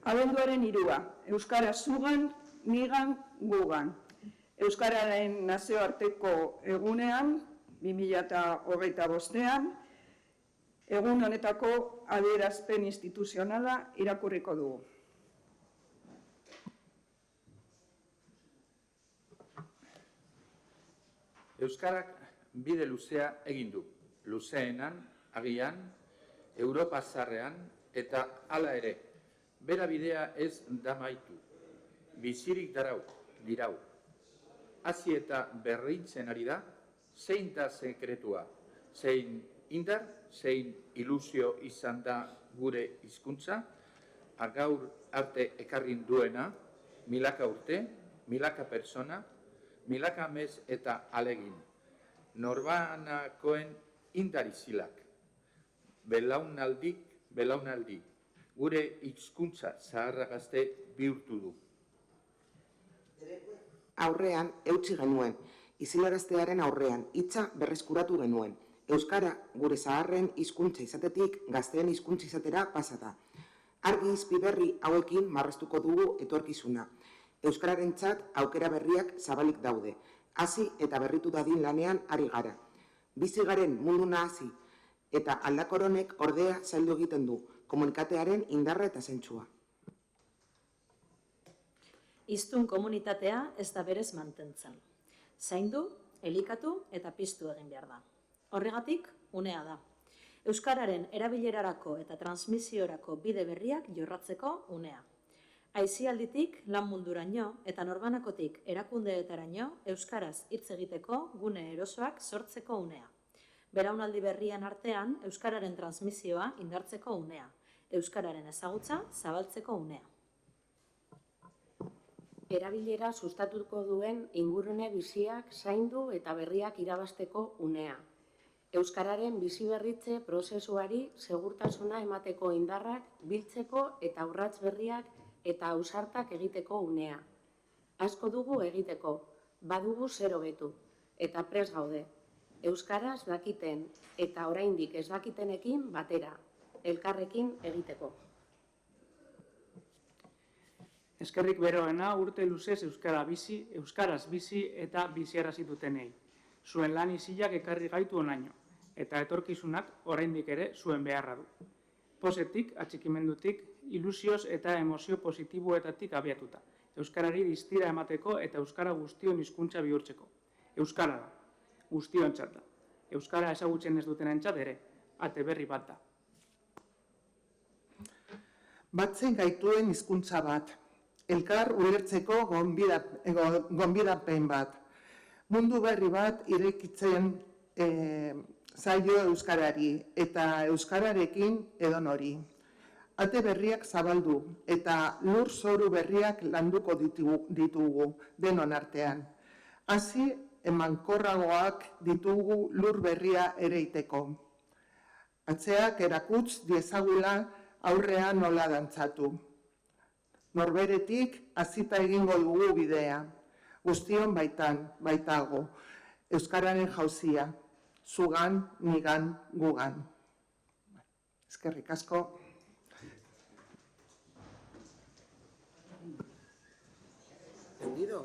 Abenduaren 3. Euskara zugan, nigan, gugan. Euskararen nazioarteko egunean, 2025, egun honetako adierazpen instituzionala irakurriko dugu. Euskarak bide luzea egin du. Luzeenan, agian, Europa zaharrean eta hala ere, bera bidea ez damaitu. Bizirik dirau. Hasi eta berrintzen ari da, zein da sekretua, zein indar, zein ilusio izan da gure hizkuntza, gaur arte ekarrin duena, milaka urte, milaka persona, milaka mes eta alegin. Norbanakoen indar izilak, belaunaldi, gure hizkuntza zaharra gazte bihurtu du. Aurrean eutsi genuen, izilaraztearen aurrean hitza berreskuratu genuen. Euskara gure zaharren hizkuntza izatetik gazteen hizkuntza izatera pasata. Argi izpi berri hauekin marraztuko dugu etorkizuna. Euskararentzat aukera berriak zabalik daude. Hasi eta berritu dadin lanean ari gara. Bizi garen mundu nahasi eta aldakoronek ordea zaildu egiten du, komunikatearen indarra eta zentsua. Hiztun komunitatea ez da berez mantentzen. Zaindu, elikatu eta piztu egin behar da. Horregatik, unea da. Euskararen erabilerarako eta transmisiorako bide berriak jorratzeko unea. Aisialditik lan munduraino eta norbanakotik erakundeetaraino euskaraz hitz egiteko gune erosoak sortzeko unea. Belaunaldi berrien artean euskararen transmisioa indartzeko unea. Euskararen ezagutza zabaltzeko unea. Erabilera sustatuko duen ingurune biziak zaindu eta berriak irabazteko unea. Euskararen biziberritze prozesuari segurtasuna emateko indarrak biltzeko eta urrats berriak eta ausartak egiteko unea. Asko dugu egiteko, badugu zer hobetu, eta prest gaude. Euskaraz dakiten eta oraindik ez dakitenekin batera, elkarrekin egiteko. Eskerrik beroena urte luzez euskaraz bizi eta biziarazi dutenei. Zuen lan izilak ekarri gaitu onaino, eta etorkizunak oraindik ere zuen beharra du. Pozetik, atxikimendutik, ilusioz eta emozio positiboetatik abiatuta. Euskarari distira emateko eta euskara guztion hizkuntza bihurtzeko. Euskara da, guztiontzat da. Euskara ezagutzen ez dutenentzat ere, ate berri bat da. Batzen gaituen hizkuntza bat. Elkar ulertzeko gonbidapen bat. Mundu berri bat irekitzen zaio euskarari eta euskararekin edonori. Ate berriak zabaldu eta lur zoru berriak landuko ditugu denon artean. Hasi emankorragoak ditugu lur berria ereiteko. Atzeak erakutz diezagula aurrean nola dantzatu. Norberetik hasita egingo dugu bidea, guztion baitago, euskararen jauzia, zugan, nigan, gugan. Eskerrik asko. Entendido?